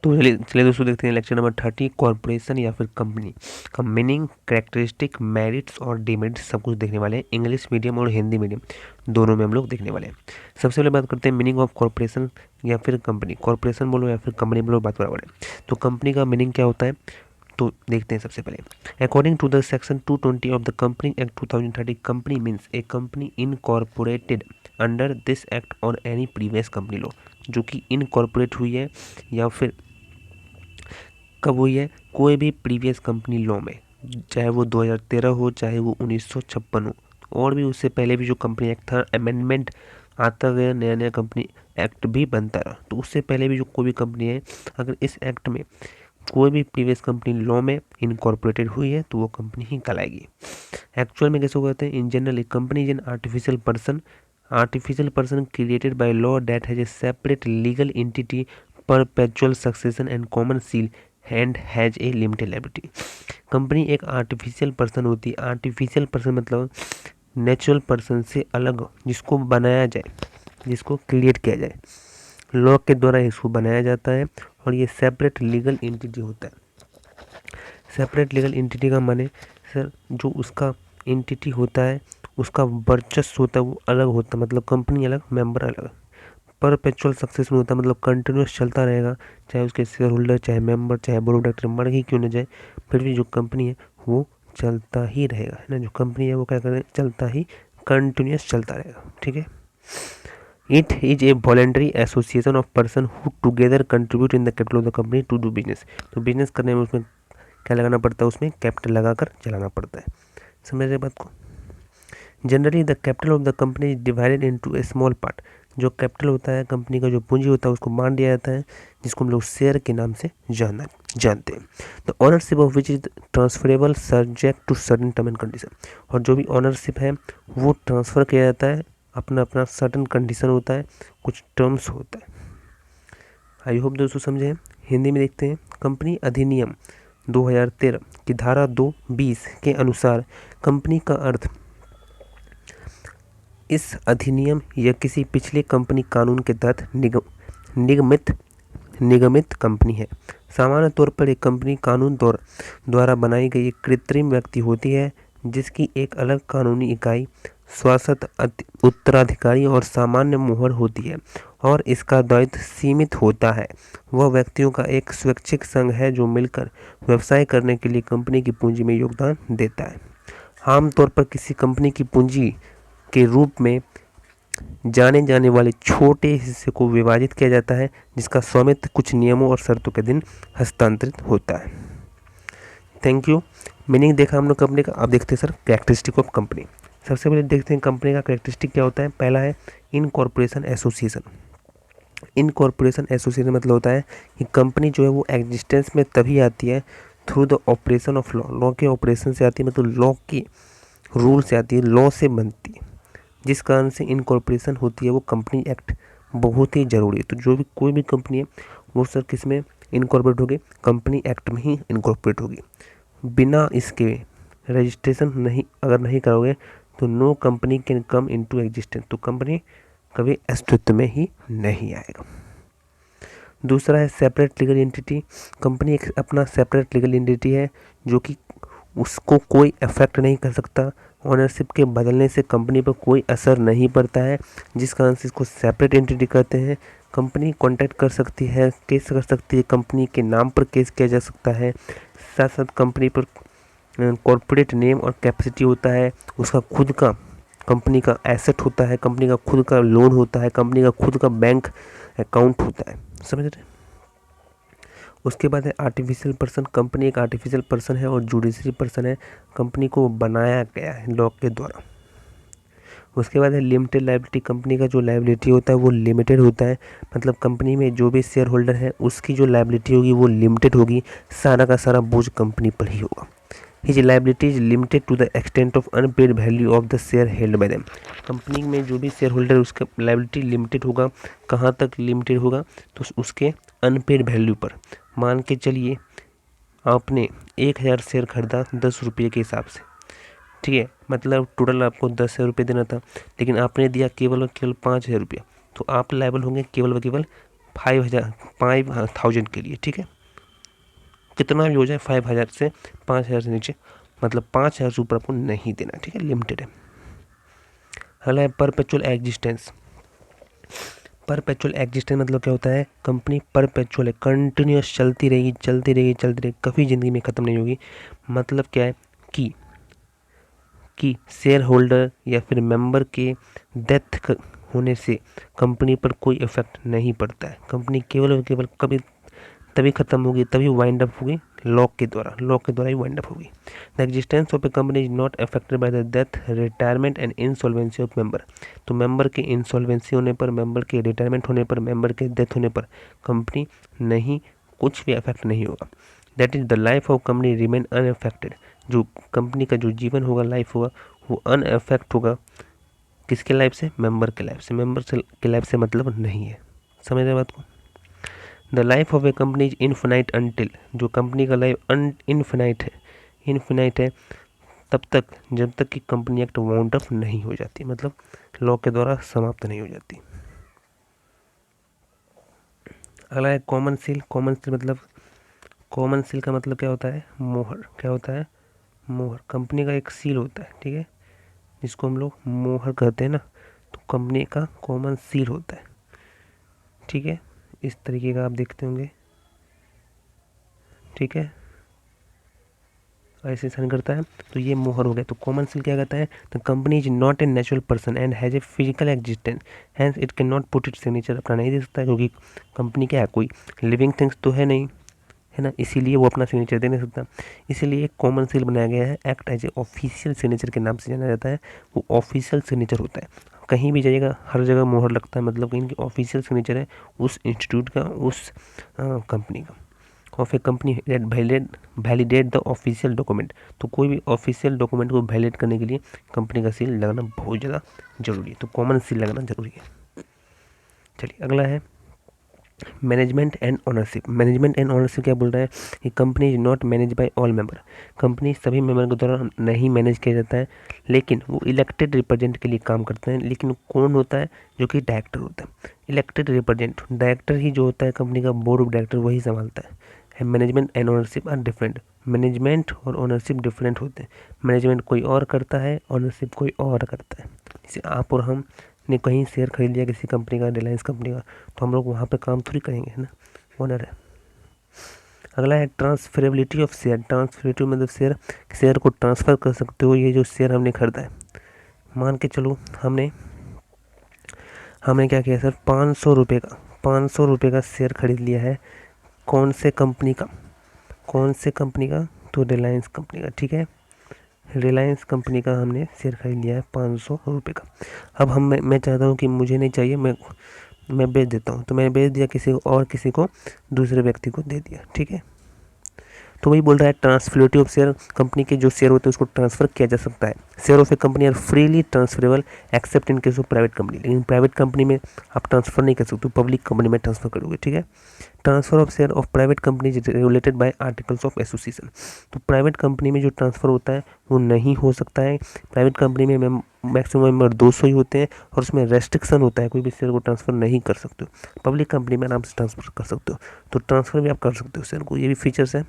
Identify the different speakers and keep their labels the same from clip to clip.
Speaker 1: तो चलिए दोस्तों देखते हैं लेक्चर नंबर 30 कॉर्पोरेशन या फिर कंपनी का मीनिंग, कैरेक्टरिस्टिक, मेरिट्स और डिमेरिट्स सब कुछ देखने वाले हैं। इंग्लिश मीडियम और हिंदी मीडियम दोनों में हम लोग देखने वाले हैं। सबसे पहले बात करते हैं मीनिंग ऑफ कॉर्पोरेशन या फिर कंपनी। कॉर्पोरेशन बोलो या फिर कंपनी बोलो, बात बराबर है। तो कंपनी का मीनिंग क्या होता है तो देखते हैं। सबसे पहले according to the section 220 of the company act 2030, company means a company incorporated under this act और एनी प्रीवियस कंपनी लॉ, जो कि इनकॉर्पोरेट हुई है या फिर कब हुई है, कोई भी प्रीवियस कंपनी लॉ में, चाहे वो 2013 हो चाहे वो 1956 हो, और भी उससे पहले भी जो कंपनी एक्ट था अमेंडमेंट आता गया, नया नया कंपनी एक्ट भी बनता रहा। तो उससे पहले भी जो कोई भी कंपनी है, अगर इस एक्ट में कोई भी प्रीवियस कंपनी लॉ में इनकॉर्पोरेटेड हुई है तो वो कंपनी ही कहलाएगी। एक्चुअल में कैसे कहते हैं, in general A company is an artificial person created by law that has a separate legal entity, perpetual succession and common seal and has a limited liability. Company एक आर्टिफिशियल पर्सन होती है। Artificial person मतलब natural person से अलग, जिसको बनाया जाए, जिसको क्रिएट किया जाए, लॉ के द्वारा इसको बनाया जाता है, और ये सेपरेट लीगल एंटिटी होता है। सेपरेट लीगल एंटिटी का माने सर, जो उसका एंटिटी होता है उसका वर्चस्व होता है वो अलग होता है, मतलब कंपनी अलग, मेंबर अलग। परपेचुअल सक्सेशन होता है मतलब कंटिन्यूस चलता रहेगा, चाहे उसके शेयर होल्डर, चाहे मेंबर, चाहे बोर्ड ऑफ डायरेक्टर मर ही क्यों न जाए, फिर भी जो कंपनी है वो चलता ही रहेगा, है ना। जो कंपनी है वो क्या करें, चलता ही, कंटिन्यूस चलता रहेगा, ठीक है। It is a voluntary association of person who together contribute in the capital of the company to do business. तो बिजनेस करने में उसमें क्या लगाना पड़ता है, उसमें कैपिटल लगाकर चलाना पड़ता है। समझ रहे बात को। Generally the capital of the company is divided into A small part. जो कैपिटल होता है कंपनी का, जो पूंजी होता है उसको बांट दिया जाता है, जिसको हम लोग शेयर के नाम से जानते हैं। The ownership of which is transferable subject to certain term and condition. और जो भी ओनरशिप है वो ट्रांसफ़र किया जाता है, अपना अपना सर्टेन कंडीशन होता है, कुछ टर्म्स होता है। आई होप दोस्तों समझे। हिंदी में देखते हैं। कंपनी अधिनियम 2013 की धारा 2(20) के अनुसार कंपनी का अर्थ इस अधिनियम या किसी पिछले कंपनी कानून के तहत निगमित कंपनी है। सामान्य तौर पर एक कंपनी कानून द्वारा बनाई गई एक कृत्रिम व्यक्ति होती है, जिसकी एक अलग कानूनी इकाई, शाश्वत उत्तराधिकारी और सामान्य मोहर होती है, और इसका दायित्व सीमित होता है। वह व्यक्तियों का एक स्वैच्छिक संघ है जो मिलकर व्यवसाय करने के लिए कंपनी की पूंजी में योगदान देता है। आमतौर पर किसी कंपनी की पूंजी के रूप में जाने जाने वाले छोटे हिस्से को विभाजित किया जाता है, जिसका स्वामित्व कुछ नियमों और शर्तों के दिन हस्तांतरित होता है। Thank you. मीनिंग देखा हम लोग कंपनी का। अब देखते हैं सर कैरेक्टरिस्टिक ऑफ कंपनी। सबसे पहले देखते हैं कंपनी का कैरेक्टरिस्टिक क्या होता है। पहला है इनकॉर्पोरेशन एसोसिएशन। इनकॉर्पोरेशन एसोसिएशन मतलब होता है कि कंपनी जो है वो एग्जिस्टेंस में तभी आती है through the operation of law. Law के ऑपरेशन से आती है, मतलब लॉ की रूल से आती है, लॉ से बनती है, जिस कारण से इनकॉर्पोरेशन होती है। वो कंपनी एक्ट बहुत ही ज़रूरी है। तो जो भी कोई भी कंपनी है वो सर किस में इनकॉर्पोरेट होगी, कंपनी एक्ट में ही इनकॉर्पोरेट होगी। बिना इसके रजिस्ट्रेशन अगर नहीं करोगे तो no company can come into existence. तो कंपनी कभी अस्तित्व में ही नहीं आएगा। दूसरा है सेपरेट लीगल एंटिटी। कंपनी एक अपना सेपरेट लीगल एंटिटी है जो कि उसको कोई अफेक्ट नहीं कर सकता। ओनरशिप के बदलने से कंपनी पर कोई असर नहीं पड़ता है, जिस कारण से इसको सेपरेट एंटिटी कहते हैं। कंपनी कॉन्टैक्ट कर सकती है, केस कर सकती है, कंपनी के नाम पर केस किया जा सकता है। साथ साथ कंपनी पर कॉर्पोरेट नेम और कैपेसिटी होता है, उसका खुद का कंपनी का एसेट होता है, कंपनी का खुद का लोन होता है, कंपनी का खुद का बैंक अकाउंट होता है। समझ रहे। उसके बाद है आर्टिफिशियल पर्सन। कंपनी एक आर्टिफिशियल पर्सन है और जुडिशरी पर्सन है, कंपनी को बनाया गया है लॉ के द्वारा। उसके बाद है लिमिटेड लायबिलिटी। कंपनी का जो लायबिलिटी होता है वो लिमिटेड होता है, मतलब कंपनी में जो भी शेयर होल्डर है उसकी जो लायबिलिटी होगी वो लिमिटेड होगी, सारा का सारा बोझ कंपनी पर ही होगा। His liability is limited to the extent of unpaid value of the share held by them. Company में जो भी शेयर होल्डर उसका लायबिलिटी लिमिटेड होगा। कहाँ तक लिमिटेड होगा, तो उसके अनपेड वैल्यू पर। मान के चलिए आपने 1000 शेयर खरीदा 10 रुपये के हिसाब से, ठीक है, मतलब टोटल आपको 10,000 रुपये देना था, लेकिन आपने दिया केवल और केवल 5,000 रुपया, तो आप लायबल होंगे केवल व केवल 5,000 के लिए, ठीक है, कितना भी हो जाए 5,000 से 5,000 से नीचे, मतलब 5,000 से ऊपर आपको नहीं देना, ठीक है, लिमिटेड है। अगला है परपेचुअल एग्जिस्टेंस। परपेचुअल एग्जिस्टेंस मतलब क्या होता है, कंपनी परपेचुअल है, कंटिन्यूस चलती रहेगी चलती रहेगी चलती रहेगी, कभी ज़िंदगी में ख़त्म नहीं होगी। मतलब क्या है कि शेयर होल्डर या फिर मेंबर के डेथ होने से कंपनी पर कोई इफेक्ट नहीं पड़ता है। कंपनी केवल और केवल कभी तभी ख़त्म होगी, तभी वाइंड अप होगी, लॉ के द्वारा ही वाइंड अप होगी। The existence of a company is not affected by the death, retirement and insolvency of member. तो मेंबर के इंसॉल्वेंसी होने पर, मेंबर के रिटायरमेंट होने पर, मेंबर के डेथ होने पर कंपनी नहीं, कुछ भी अफेक्ट नहीं होगा। That is the life of company remain unaffected. जो कंपनी का जो जीवन होगा, लाइफ होगा, वो अनअफेक्ट होगा। किसके लाइफ से? मेंबर के लाइफ से। मेंबर के लाइफ से मतलब नहीं है। समझ रहे बात को? The life of a company is infinite until. जो कंपनी का लाइफ इनफिनाइट है तब तक, जब तक कि कंपनी एक्ट वाउंड अप नहीं हो जाती, मतलब लॉ के द्वारा समाप्त नहीं हो जाती। अगला है कॉमन सील। कॉमन सील का मतलब क्या होता है? मोहर। क्या होता है? मोहर। कंपनी का एक सील होता है, ठीक है, जिसको हम लोग मोहर कहते हैं ना, तो कंपनी का कॉमन सील होता है, ठीक है, इस तरीके का आप देखते होंगे, ठीक है, ऐसे साइन करता है, तो ये मोहर हो गया। तो कॉमन सील क्या कहता है? The company is not a natural person and has a physical existence, hence it can not put it signature. अपना नहीं दे सकता, क्योंकि कंपनी क्या है, कोई लिविंग थिंग्स तो है नहीं, है ना, इसीलिए वो अपना सिग्नेचर दे नहीं सकता। इसीलिए एक कॉमन सील बनाया गया है, act as a official signature के नाम से जाना जाता है। वो ऑफिशियल सिग्नेचर होता है, कहीं भी जाइएगा हर जगह मोहर लगता है, मतलब कि इनकी ऑफिशियल सिग्नेचर है उस इंस्टीट्यूट का, उस कंपनी का। Of a company that validate the official document. तो कोई भी ऑफिशियल डॉक्यूमेंट को वैलिडेट करने के लिए कंपनी का सील लगना बहुत ज़्यादा जरूरी है, तो कॉमन सील लगना जरूरी है। चलिए अगला है management and ownership. Management and ownership क्या बोल रहा है कि company is not manage by all member. Company सभी मेंबर के द्वारा नहीं मैनेज किया जाता है, लेकिन वो इलेक्टेड रिप्रेजेंट के लिए काम करते हैं। लेकिन कौन होता है? जो कि डायरेक्टर होता है, इलेक्टेड रिप्रेजेंट। डायरेक्टर ही जो होता है कंपनी का, बोर्ड ऑफ डायरेक्टर वही संभालता है। Management and ownership are different. Management और ओनरशिप डिफरेंट होते हैं। मैनेजमेंट कोई और करता है, ओनरशिप कोई और करता है। जैसे आप और हम ने कहीं शेयर खरीद लिया किसी कंपनी का, रिलायंस कंपनी का, तो हम लोग वहाँ पे काम थोड़ी करेंगे, है ना, ओनर है। अगला है ट्रांसफरेबिलिटी ऑफ शेयर। ट्रांसफरेबिलिटी मतलब शेयर को ट्रांसफ़र कर सकते हो। ये जो शेयर हमने खरीदा है, मान के चलो हमने क्या किया सर, 500 रुपये का शेयर खरीद लिया है। कौन से कंपनी का? तो रिलायंस कंपनी का, ठीक है, रिलायंस कंपनी का हमने शेयर खरीद लिया है 500 रुपये का। अब मैं चाहता हूँ कि मुझे नहीं चाहिए, मैं बेच देता हूँ। तो मैंने बेच दिया किसी को, और किसी को, दूसरे व्यक्ति को दे दिया, ठीक है। तो वही बोल रहा है ट्रांसफरेबिलिटी ऑफ शेयर। कंपनी के जो शेयर होते हैं उसको ट्रांसफ़र किया जा सकता है। Share of a company are freely transferable except in case of private company. लेकिन प्राइवेट कंपनी में आप ट्रांसफ़र नहीं कर सकते, पब्लिक कंपनी में ट्रांसफ़र करोगे, ठीक है। Transfer of share of private company is regulated by articles of association. तो प्राइवेट कंपनी में जो ट्रांसफ़र होता है वो नहीं हो सकता है। प्राइवेट कंपनी में मैक्सिमम मेंबर 200 ही होते हैं, और उसमें रेस्ट्रिक्शन होता है, कोई भी शेयर को ट्रांसफ़र नहीं कर सकते हो। पब्लिक कंपनी में आराम से ट्रांसफ़र कर सकते हो, तो ट्रांसफ़र भी आप कर सकते हो शेयर को, ये भी फीचर्स है।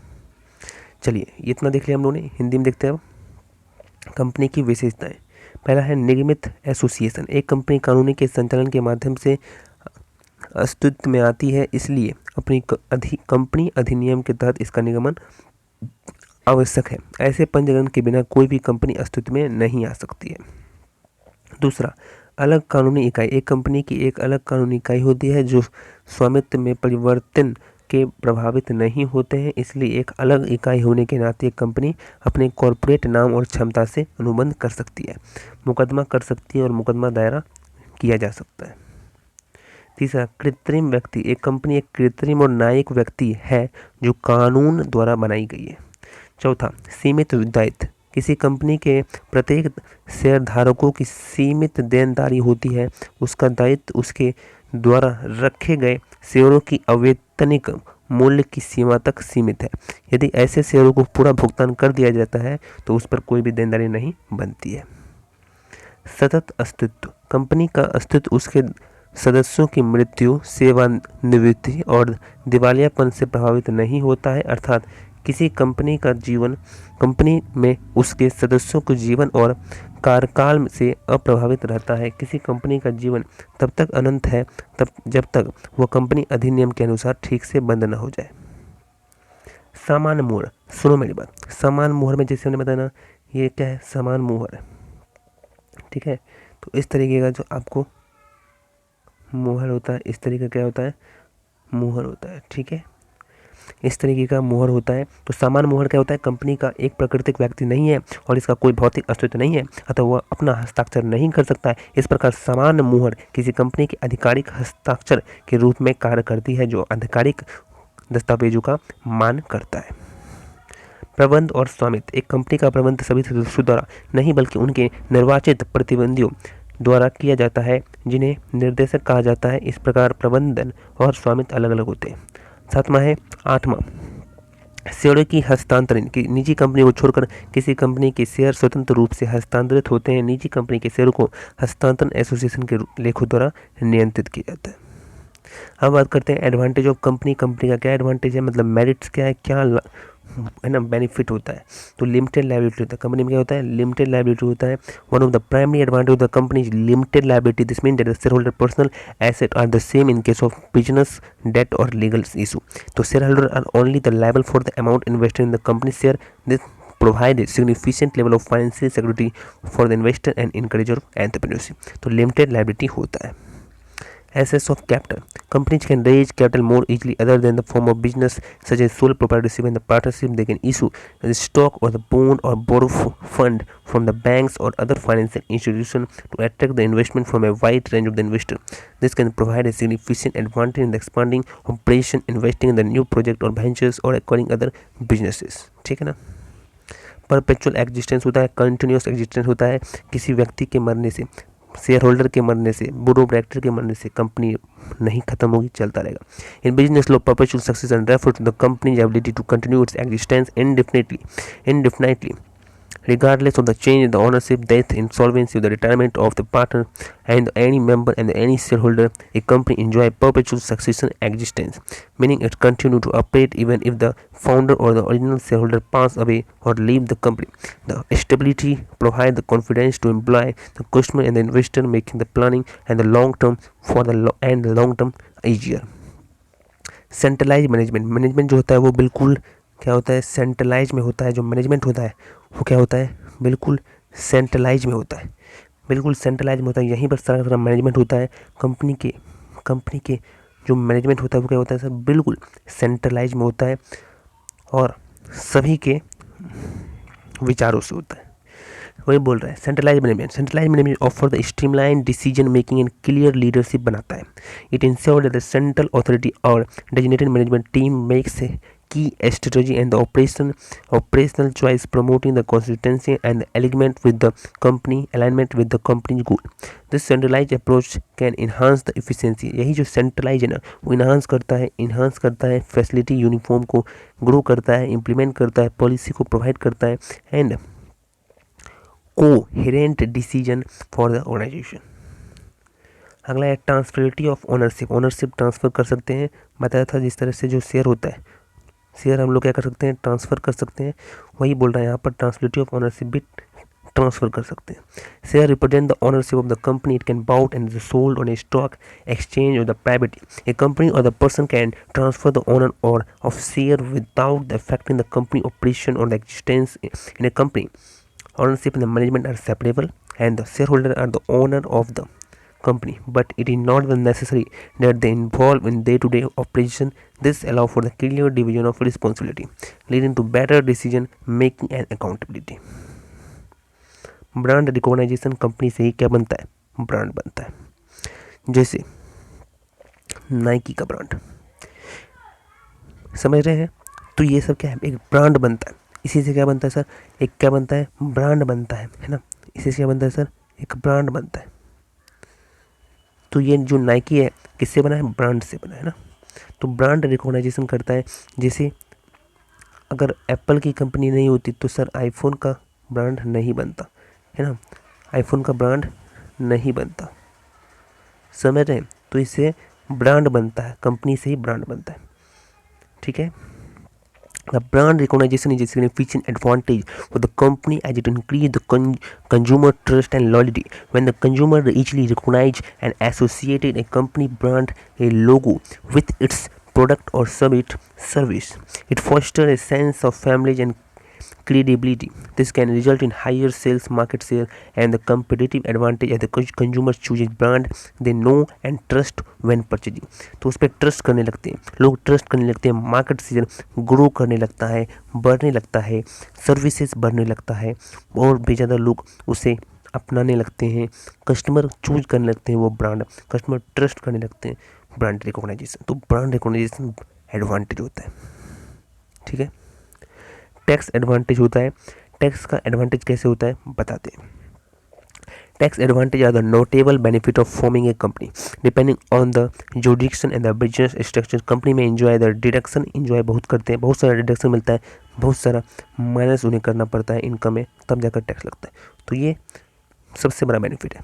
Speaker 1: चलिए इतना देख लिया हम लोगों ने, हिंदी में देखते हैं अब कंपनी की विशेषताएं। पहला है निगमित एसोसिएशन। एक कंपनी कानूनी के संचालन के माध्यम से अस्तित्व में आती है, इसलिए अपनी कंपनी अधिनियम के तहत इसका निगमन आवश्यक है। ऐसे पंजीकरण के बिना कोई भी कंपनी अस्तित्व में नहीं आ सकती है। दूसरा, अलग कानूनी इकाई। एक कंपनी की एक अलग कानूनी इकाई होती है जो स्वामित्व में परिवर्तन के प्रभावित नहीं होते हैं, इसलिए एक अलग इकाई होने के नाते एक कंपनी अपने कॉरपोरेट नाम और क्षमता से अनुबंध कर सकती है, मुकदमा कर सकती है और मुकदमा दायरा किया जा सकता है। तीसरा, कृत्रिम व्यक्ति। एक कंपनी एक कृत्रिम और न्यायिक व्यक्ति है जो कानून द्वारा बनाई गई है। चौथा, सीमित दायित्व। किसी कंपनी के प्रत्येक शेयरधारकों की सीमित देनदारी होती है। उसका दायित्व उसके द्वारा रखे गए शेयरों की अवैतनिक मूल्य की सीमा तक सीमित है। यदि ऐसे शेयरों को पूरा भुगतान कर दिया जाता है तो उस पर कोई भी देनदारी नहीं बनती है। सतत अस्तित्व। कंपनी का अस्तित्व उसके सदस्यों की मृत्यु, सेवानिवृत्ति और दिवालियापन से प्रभावित नहीं होता है, अर्थात किसी कंपनी में उसके सदस्यों के जीवन और कार्यकाल से अप्रभावित रहता है। किसी कंपनी का जीवन तब तक अनंत है जब तक वह कंपनी अधिनियम के अनुसार ठीक से बंद न हो जाए। सामान्य मोहर, सुनो मेरी बात। सामान्य मोहर में जैसे हमने बताया ना, ये क्या है, सामान्य मोहर है, ठीक है। तो इस तरीके का जो आपको मोहर होता है, इस तरीके का क्या होता है, मोहर होता है, ठीक है। इस तरीके का मोहर होता है। तो सामान्य मोहर क्या होता है, कंपनी का एक प्राकृतिक व्यक्ति नहीं है और इसका कोई भौतिक अस्तित्व नहीं है, अतः वह अपना हस्ताक्षर नहीं कर सकता है। इस प्रकार सामान्य मोहर किसी कंपनी के आधिकारिक हस्ताक्षर के रूप में कार्य करती है, जो आधिकारिक दस्तावेजों का मान करता है। प्रबंध और स्वामित्व, एक कंपनी का प्रबंध सभी सदस्यों द्वारा नहीं बल्कि उनके निर्वाचित प्रतिनिधियों द्वारा किया जाता है, जिन्हें निर्देशक कहा जाता है। इस प्रकार प्रबंधन और स्वामित्व अलग अलग होते हैं। 8वां शेयरों की हस्तांतरण, की निजी कंपनी को छोड़कर किसी कंपनी के शेयर स्वतंत्र रूप से हस्तांतरित होते हैं। निजी कंपनी के शेयरों को हस्तांतरण एसोसिएशन के लेखों द्वारा नियंत्रित किया जाता है। अब बात करते हैं एडवांटेज ऑफ कंपनी का क्या एडवांटेज है, मतलब मेरिट्स क्या है, क्या है ना, बेनिफिट होता है। तो लिमिटेड लायबिलिटी होता है, कंपनी में क्या होता है, लिमिटेड लायबिलिटी होता है। One of the primary advantage of the company is limited liability. This mean that the share holder personal asset are the same in case of business debt और legal issue. तो share holder are only the liable for the amount invested in the company share. This provide a significant level of financial security for the investor and encourager of entrepreneurship। तो limited liability होता है। Assets of capital. Companies can raise capital more easily other than the form of business such as sole proprietorship and the partnership. They can issue the stock or the bond or borrow fund from the banks or other financial institutions to attract the investment from a wide range of the investor. This can provide a significant advantage in the expanding operation, investing in the new project or ventures or acquiring other businesses। ठीक है ना। Perpetual existence होता है, continuous existence होता है। किसी व्यक्ति के मरने से, शेयर होल्डर के मरने से, बोर्ड ऑफ डायरेक्टर के मरने से कंपनी नहीं खत्म होगी, चलता रहेगा। In business law perpetual succession refer to the company's ability to continue its existence indefinitely regardless of the change in the ownership, death, insolvency, the retirement of the partner and any member and any shareholder. A company enjoy perpetual succession existence, meaning it continue to operate even if the founder or the original shareholder pass away or leave the company. The stability provide the confidence to employ the customer and the investor, making the planning and the long term easier. Centralize management जो होता है वो बिल्कुल क्या होता है, centralise में होता है। जो मैनेजमेंट होता है वो क्या होता है, बिल्कुल सेंट्रलाइज में होता है, बिल्कुल सेंट्रलाइज में होता है। यहीं पर सारा मैनेजमेंट होता है। कंपनी के जो मैनेजमेंट होता है वो क्या होता है सर, बिल्कुल सेंट्रलाइज में होता है और सभी के विचारों से होता है। वही बोल रहा है centralise management offer the streamline decision making and clear leadership बनाता है। It ensure that the central authority और designated management team makes key strategy and the operational choice, promoting the consistency and the alignment with the company's goal. This centralized approach can enhance the efficiency। यही जो centralized है ना वो enhance करता है facility uniform को grow करता है, इम्प्लीमेंट करता है, पॉलिसी को प्रोवाइड करता है and coherent decision for the organization. अगला है ट्रांसफरेबिलिटी ऑफ ओनरशिप ट्रांसफ़र कर सकते हैं। बताया था जिस तरह से जो शेयर होता है, शेयर हम लोग क्या कर सकते हैं, ट्रांसफ़र कर सकते हैं। वही बोल रहा है यहाँ पर ट्रांसफरेबिलिटी ऑफ ओनरशिप भी ट्रांसफ़र कर सकते हैं। Share represent the ownership of the company, it can bought and sold on a stock exchange और द प्राइवेट। ए कंपनी और the person can transfer the owner और of share without affecting the company operation और the existence in a company. Ownership and the management are separable and the shareholder are the owner of the company, but it is not necessary that they involve in day-to-day operation. This allows for the clear division of responsibility, leading to better decision making and accountability. Brand recognization, company से ही क्या बनता है, brand बनता है। जैसे Nike का brand, समझ रहे हैं। तो ये सब क्या है, एक ब्रांड बनता है। इसी से क्या बनता है सर, एक क्या बनता है, ब्रांड बनता है ना। इसी से क्या बनता है सर, एक ब्रांड बनता है। तो ये जो नाइकी है किससे बना है, ब्रांड से बना है ना। तो ब्रांड रिकॉग्नाइजेशन करता है। जैसे अगर एप्पल की कंपनी नहीं होती तो सर आईफोन का ब्रांड नहीं बनता है ना, आईफोन का ब्रांड नहीं बनता, समझ रहे हैं। तो इससे ब्रांड बनता है, कंपनी से ही ब्रांड बनता है। ठीक है। The brand recognition is a significant advantage for the company as it increases the consumer trust and loyalty. When the consumer easily recognize and associated a company brand, a logo with its product or service, it fosters a sense of family and credibility. This can result in higher sales, market share, and the competitive advantage as the consumers choose a brand they know and trust when purchasing. तो उस पर trust करने लगते हैं, लोग trust करने लगते हैं, मार्केट शेयर ग्रो करने लगता है, बढ़ने लगता है, सर्विसेज बढ़ने लगता है, और भी ज़्यादा लोग उसे अपनाने लगते हैं, कस्टमर चूज करने लगते हैं वो ब्रांड, कस्टमर ट्रस्ट करने लगते हैं ब्रांड रिकॉग्नाइजेशन। तो ब्रांड रिकॉग्नाइजेशन एडवांटेज होता है। ठीक है। टैक्स एडवांटेज होता है। टैक्स का एडवांटेज कैसे होता है बताते हैं। Tax advantage are the notable benefit of forming a company depending on the jurisdiction and the business structure. Company में एंजॉय द डिडक्शन, एंजॉय बहुत करते हैं, बहुत सारा डिडक्शन मिलता है, बहुत सारा माइनस उन्हें करना पड़ता है इनकम में, तब जाकर टैक्स लगता है। तो ये सबसे बड़ा बेनिफिट है,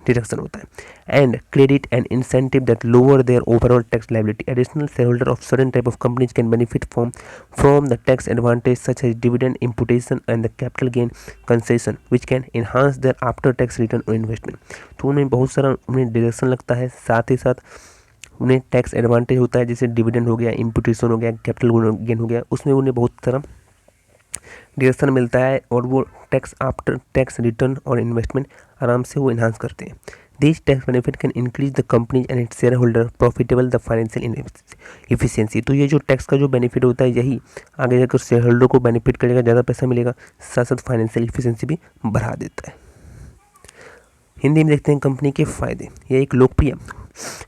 Speaker 1: डिडक्शन होता है। And credit and incentive that lower their overall tax liability. Additional share holder of certain type of companies can benefit from the tax advantage such as dividend imputation and the capital gain concession which can enhance their after tax return और investment. तो उन्हें बहुत सारा उन्हें deduction लगता है, साथ ही साथ उन्हें टैक्स एडवांटेज होता है, जैसे डिविडेंड हो गया, इम्पुटेशन हो गया, कैपिटल गेन हो गया, उसमें उन्हें बहुत सारा डिडक्शन मिलता है, और वो टैक्स आफ्टर टैक्स रिटर्न और इन्वेस्टमेंट आराम से वो इन्हांस करते हैं। This tax benefit can increase the company and its share holder profitable the financial efficiency. तो ये जो टैक्स का जो बेनिफिट होता है, यही आगे जाकर शेयर होल्डर को बेनिफिट करेगा, ज़्यादा पैसा मिलेगा, साथ साथ फाइनेंशियल इफिशियंसी भी बढ़ा देता है। हिंदी में देखते हैं कंपनी के फायदे। यह एक लोकप्रिय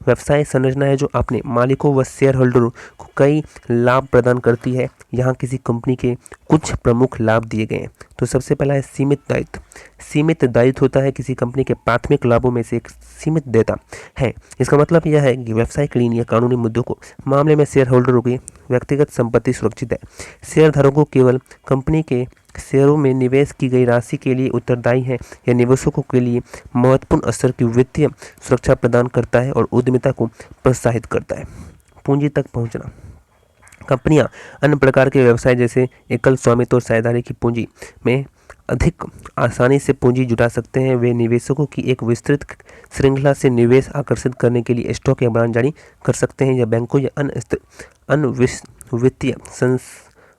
Speaker 1: व्यवसाय संरचना है जो अपने मालिकों व शेयर होल्डरों को कई लाभ प्रदान करती है। यहाँ किसी कंपनी के कुछ प्रमुख लाभ दिए गए हैं। तो सबसे पहला है सीमित दायित्व। सीमित दायित्व होता है किसी कंपनी के प्राथमिक लाभों में से एक सीमित देता है। इसका मतलब यह है कि व्यावसायिक ऋण या कानूनी मुद्दों को मामले में शेयर होल्डरों की व्यक्तिगत संपत्ति सुरक्षित है। शेयरधारकों केवल कंपनी के शेयरों में निवेश की गई राशि के लिए उत्तरदायी है या निवेशकों के लिए महत्वपूर्ण स्तर की वित्तीय सुरक्षा प्रदान करता है और उद्यमिता को प्रोत्साहित करता है। पूंजी तक पहुंचना। कंपनियां अन्य प्रकार के व्यवसाय जैसे एकल स्वामित्व और साझेदारी की पूंजी में अधिक आसानी से पूंजी जुटा सकते हैं। वे निवेशकों की एक विस्तृत श्रृंखला से निवेश आकर्षित करने के लिए स्टॉक या बॉन्ड जारी कर सकते हैं, या बैंकों या अन्य वित्तीय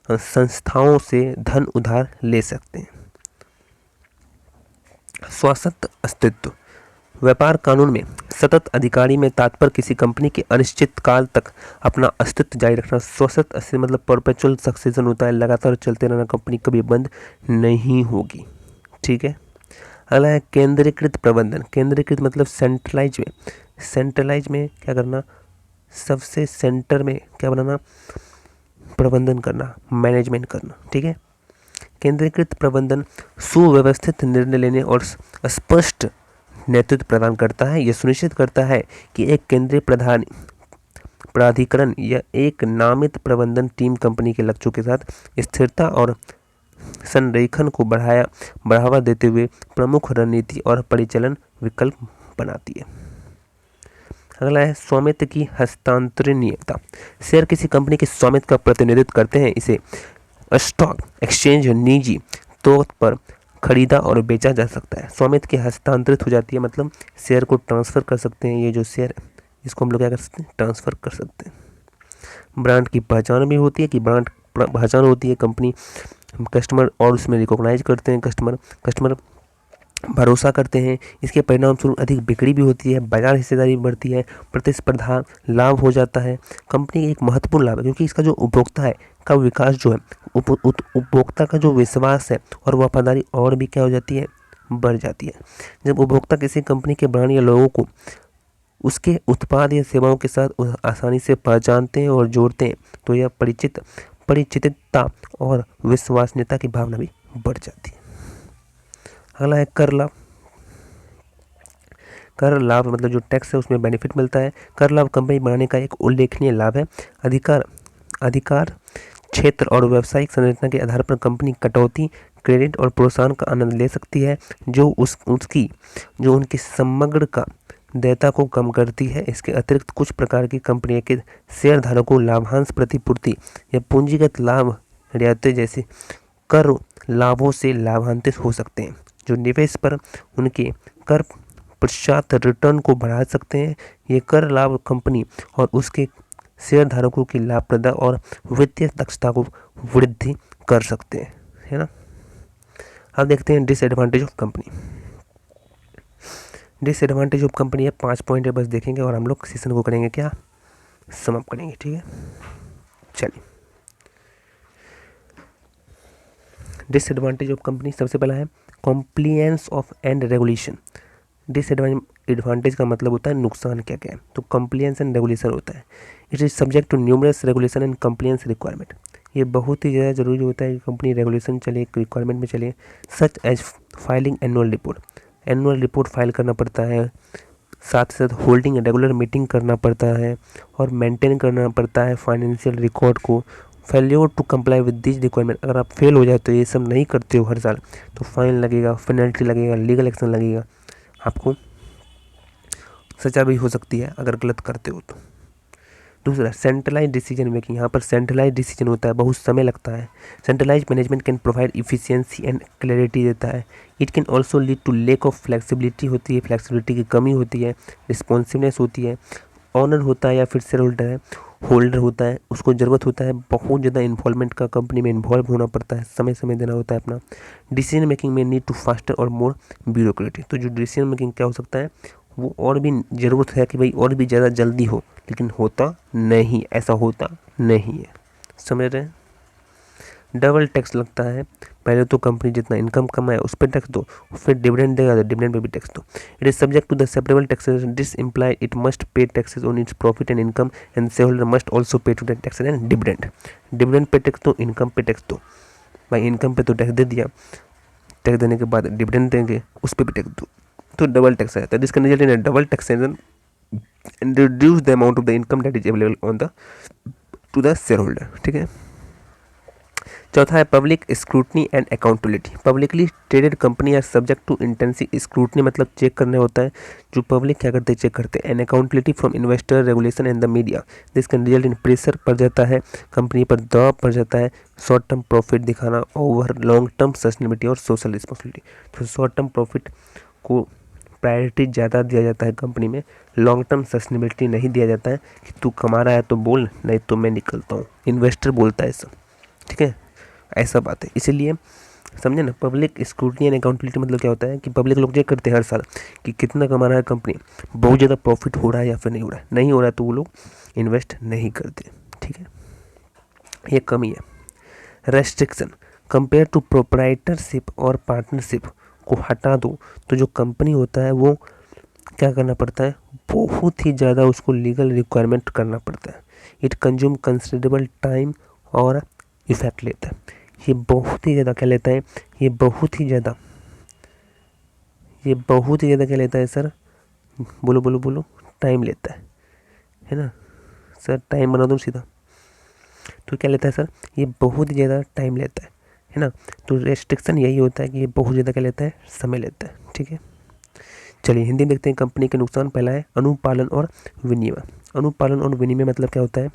Speaker 1: संस्थाओं से धन उधार ले सकते हैं। शाश्वत अस्तित्व। व्यापार कानून में सतत अधिकारी में तात्पर्य किसी कंपनी के अनिश्चित काल तक अपना अस्तित्व जारी रखना। शाश्वत अस्तित्व मतलब परपेचुअल सक्सेशन होता है, लगातार चलते रहना, कंपनी कभी बंद नहीं होगी। ठीक है। अगला है केंद्रीकृत प्रबंधन। केंद्रीकृत मतलब सेंट्रलाइज में क्या करना, सबसे सेंटर में क्या बनाना, प्रबंधन करना, मैनेजमेंट करना। ठीक है। केंद्रीकृत प्रबंधन सुव्यवस्थित निर्णय लेने और स्पष्ट नेतृत्व प्रदान करता है। यह सुनिश्चित करता है कि एक केंद्रीय प्राधिकरण या एक नामित प्रबंधन टीम कंपनी के लक्ष्यों के साथ स्थिरता और संरेखन को बढ़ावा देते हुए प्रमुख रणनीति और परिचालन विकल्प बनाती है। अगला है स्वामित्व की हस्तांतरणीयता। शेयर किसी कंपनी के स्वामित्व का प्रतिनिधित्व करते हैं। इसे स्टॉक एक्सचेंज निजी तौर पर खरीदा और बेचा जा सकता है। स्वामित्व की हस्तांतरित हो जाती है, मतलब शेयर को ट्रांसफ़र कर सकते हैं। ये जो शेयर इसको हम लोग क्या कर सकते हैं, ट्रांसफ़र कर सकते हैं। ब्रांड की पहचान भी होती है कि ब्रांड पहचान होती है, कंपनी कस्टमर और उसमें रिकॉग्नाइज करते हैं, कस्टमर भरोसा करते हैं। इसके परिणाम स्वरूप अधिक बिक्री भी होती है, बाजार हिस्सेदारी बढ़ती है, प्रतिस्पर्धा लाभ हो जाता है। कंपनी एक महत्वपूर्ण लाभ है क्योंकि इसका जो उपभोक्ता है का विकास जो है, उपभोक्ता का जो विश्वास है और वफादारी और भी क्या हो जाती है, बढ़ जाती है। जब उपभोक्ता किसी कंपनी के ब्रांड या लोगों को उसके उत्पाद या सेवाओं के साथ आसानी से पहचानते हैं और जोड़ते हैं, तो यह परिचितता और विश्वसनीयता की भावना भी बढ़ जाती है। अगला है कर लाभ। कर लाभ मतलब जो टैक्स है उसमें बेनिफिट मिलता है। कर लाभ कंपनी बनाने का एक उल्लेखनीय लाभ है। अधिकार क्षेत्र और व्यावसायिक संरचना के आधार पर कंपनी कटौती, क्रेडिट और प्रोत्साहन का आनंद ले सकती है, जो उनकी समग्र का देयता को कम करती है। इसके अतिरिक्त कुछ प्रकार की कंपनियों के शेयरधारकों को लाभांश प्रतिपूर्ति या पूंजीगत लाभ रियायतें जैसे कर लाभों से लाभान्वित हो सकते हैं, जो निवेश पर उनके कर पश्चात रिटर्न को बढ़ा सकते हैं। ये कर लाभ कंपनी और उसके शेयरधारकों की लाभप्रदता और वित्तीय दक्षता को वृद्धि कर सकते हैं, है ना। अब देखते हैं disadvantage of company. Disadvantage of company है 5 पॉइंट है, बस देखेंगे और हम लोग सेशन को करेंगे क्या, समाप्त करेंगे, ठीक है। चलिए, डिसएडवांटेज ऑफ कंपनी सबसे पहला है compliance of and regulation. Disadvantage का मतलब होता है नुकसान क्या क्या है, तो कॉम्प्लियंस एंड रेगुलेशन होता है। It is subject to numerous regulation and compliance requirement. ये बहुत ही ज़्यादा जरूरी होता है कि कंपनी रेगुलेशन चले, रिक्वायरमेंट में चले, such as filing annual report. Annual report file करना पड़ता है, साथ साथ होल्डिंग रेगुलर मीटिंग करना पड़ता है और मेंटेन करना पड़ता है फाइनेंशियल रिकॉर्ड को। Failure to comply with this requirement, अगर आप फेल हो जाए तो ये सब नहीं करते हो हर साल, तो फाइन लगेगा, पेनल्टी लगेगा, लीगल एक्शन लगेगा, आपको सजा भी हो सकती है अगर गलत करते हो तो। दूसरा, सेंट्रलाइज डिसीजन मेकिंग। यहाँ पर सेंट्रलाइज डिसीजन होता है, बहुत समय लगता है। Centralise management can provide efficiency and clarity देता है। It can also lead to lack of flexibility होती है, फ्लेक्सिबिलिटी की कमी होती है, रिस्पॉन्सिवनेस होती है। ऑनर होता है या फिर शेयर होल्डर है, होल्डर होता है, उसको ज़रूरत होता है बहुत ज़्यादा इन्वॉल्वमेंट का, कंपनी में इन्वॉल्व होना पड़ता है, समय समय देना होता है अपना। डिसीजन मेकिंग में नीड टू फास्टर और मोर ब्यूरोक्रेटिक। तो जो डिसीजन मेकिंग क्या हो सकता है, वो और भी ज़रूरत है कि भाई और भी ज़्यादा जल्दी हो, लेकिन होता नहीं, ऐसा होता नहीं है, समझ रहे हैं। डबल टैक्स लगता है, पहले तो कंपनी जितना इनकम कमाए उस पर टैक्स दो, फिर डिविडेंड देगा तो डिविडेंड पे भी टैक्स दो। It is subject to the separable taxes, this imply it must pay taxes on its profit and income and share holder must also pay to the taxes and dividend. Dividend पे tax दो, income पे tax दो। भाई income पे तो tax दे दिया, tax देने के बाद डिविडेंड देंगे, उस पर भी टैक्स दो, तो डबल टैक्स आ जाता है। This can result in a double taxation and reduce the amount of the income that is available on the to the share holder, ठीक है। चौथा है public scrutiny and accountability. Publicly traded company are subject to intensive scrutiny, मतलब check करने होता है, जो public क्या करते हैं, चेक करते हैं। And accountability from investor, regulation and the media. This can result in pressure पड़ जाता है, कंपनी पर दबाव पड़ जाता है, शॉर्ट टर्म प्रॉफिट दिखाना ओवर लॉन्ग टर्म सस्टेनेबिलिटी और सोशल रिस्पॉन्सिबिलिटी। तो शॉर्ट टर्म प्रॉफिट को प्रायोरिटी ज़्यादा दिया जाता है कंपनी में, लॉन्ग टर्म सस्टेनेबिलिटी नहीं दिया जाता है कि तू कमा रहा है तो बोल, नहीं तो मैं निकलता हूँ, इन्वेस्टर बोलता है ऐसा, ठीक है, ऐसा बात है। इसीलिए समझे ना, पब्लिक स्क्रूटनी एंड अकाउंटेबिलिटी मतलब क्या होता है कि पब्लिक लोग चेक करते हैं हर साल कि कितना कमा रहा है कंपनी, बहुत ज़्यादा प्रॉफिट हो रहा है या फिर नहीं हो रहा है, नहीं हो रहा है तो वो लोग इन्वेस्ट नहीं करते, ठीक है, ये कमी है। रेस्ट्रिक्शन, कंपेयर टू प्रोप्राइटरशिप और पार्टनरशिप को हटा दो तो जो कंपनी होता है वो क्या करना पड़ता है, बहुत ही ज़्यादा उसको लीगल रिक्वायरमेंट करना पड़ता है। इट कंज्यूम कंसिडरेबल टाइम और इफेक्ट लेता है, ये बहुत ही ज़्यादा क्या लेता है, ये बहुत ही ज़्यादा क्या लेता है सर, बोलो बोलो बोलो, टाइम लेता है ना सर, टाइम बना दूँ सीधा, तो क्या लेता है सर, ये बहुत ही ज़्यादा टाइम लेता है ना। तो रेस्ट्रिक्शन यही होता है कि ये बहुत ज़्यादा क्या लेता है, समय लेता है, ठीक है। चलिए हिंदी में देखते हैं कंपनी के नुकसान। पहला है अनुपालन और विनिमय। अनुपालन और विनिमय मतलब क्या होता है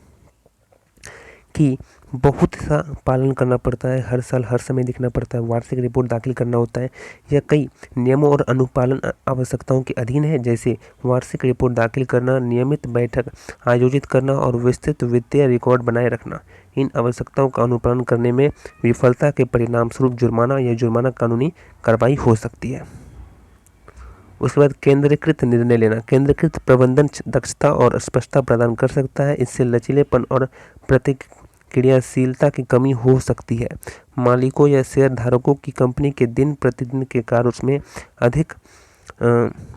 Speaker 1: कि बहुत सा पालन करना पड़ता है, हर साल हर समय दिखना पड़ता है, वार्षिक रिपोर्ट दाखिल करना होता है, या कई नियमों और अनुपालन आवश्यकताओं के अधीन है, जैसे वार्षिक रिपोर्ट दाखिल करना, नियमित बैठक आयोजित करना और विस्तृत वित्तीय रिकॉर्ड बनाए रखना। इन आवश्यकताओं का अनुपालन करने में विफलता के परिणाम स्वरूप जुर्माना या जुर्माना कानूनी कार्रवाई हो सकती है। उसके बाद केंद्रीकृत निर्णय लेना। केंद्रीकृत प्रबंधन दक्षता और स्पष्टता प्रदान कर सकता है, इससे लचीलेपन और प्रतिक्रियाशीलता की कमी हो सकती है। मालिकों या शेयरधारकों की कंपनी के दिन प्रतिदिन के कार्यों में अधिक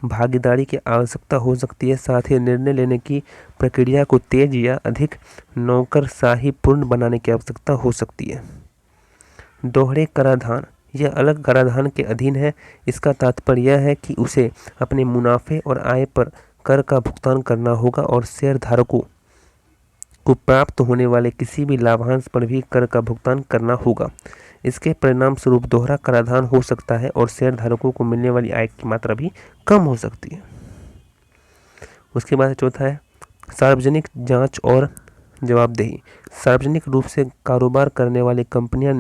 Speaker 1: भागीदारी की आवश्यकता हो सकती है, साथ ही निर्णय लेने की प्रक्रिया को तेज या अधिक नौकरशाहीपूर्ण बनाने की आवश्यकता हो सकती है। दोहरे कराधान, यह अलग कराधान के अधीन है। इसका तात्पर्य यह है कि उसे अपने मुनाफे और आय पर कर का भुगतान करना होगा और शेयरधारकों को प्राप्त होने वाले किसी भी लाभांश पर भी कर का भुगतान करना होगा। इसके परिणाम स्वरूप दोहरा कराधान हो सकता है और शेयरधारकों को मिलने वाली आय की मात्रा भी कम हो सकती है। उसके बाद चौथा है सार्वजनिक जांच और जवाबदेही। सार्वजनिक रूप से कारोबार करने वाली कंपनियां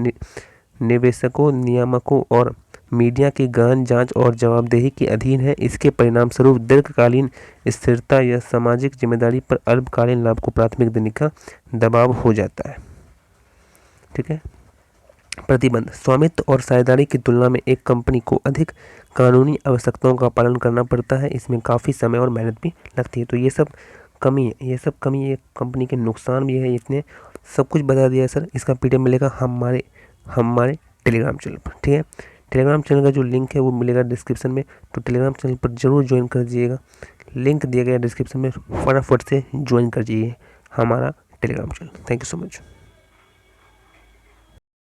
Speaker 1: निवेशकों, नियामकों और मीडिया की गहन जांच और जवाबदेही के अधीन है। इसके परिणामस्वरूप दीर्घकालीन स्थिरता या सामाजिक जिम्मेदारी पर अल्पकालीन लाभ को प्राथमिक देने का दबाव हो जाता है। ठीक है। प्रतिबंध। स्वामित्व और साझेदारी की तुलना में एक कंपनी को अधिक कानूनी आवश्यकताओं का पालन करना पड़ता है। इसमें काफ़ी समय और मेहनत भी लगती है। तो ये सब कमी है, ये सब कमी है। कंपनी के नुकसान भी है। इतने सब कुछ बता दिया है सर। इसका पीडीएफ मिलेगा हमारे टेलीग्राम चैनल पर। ठीक है। टेलीग्राम चैनल का जो लिंक है वो मिलेगा डिस्क्रिप्शन में, तो टेलीग्राम चैनल पर जरूर ज्वाइन कर दीजिएगा। लिंक दिया गया डिस्क्रिप्शन में, फटाफट से ज्वाइन कर दीजिए हमारा Telegram channel. Thank you so much.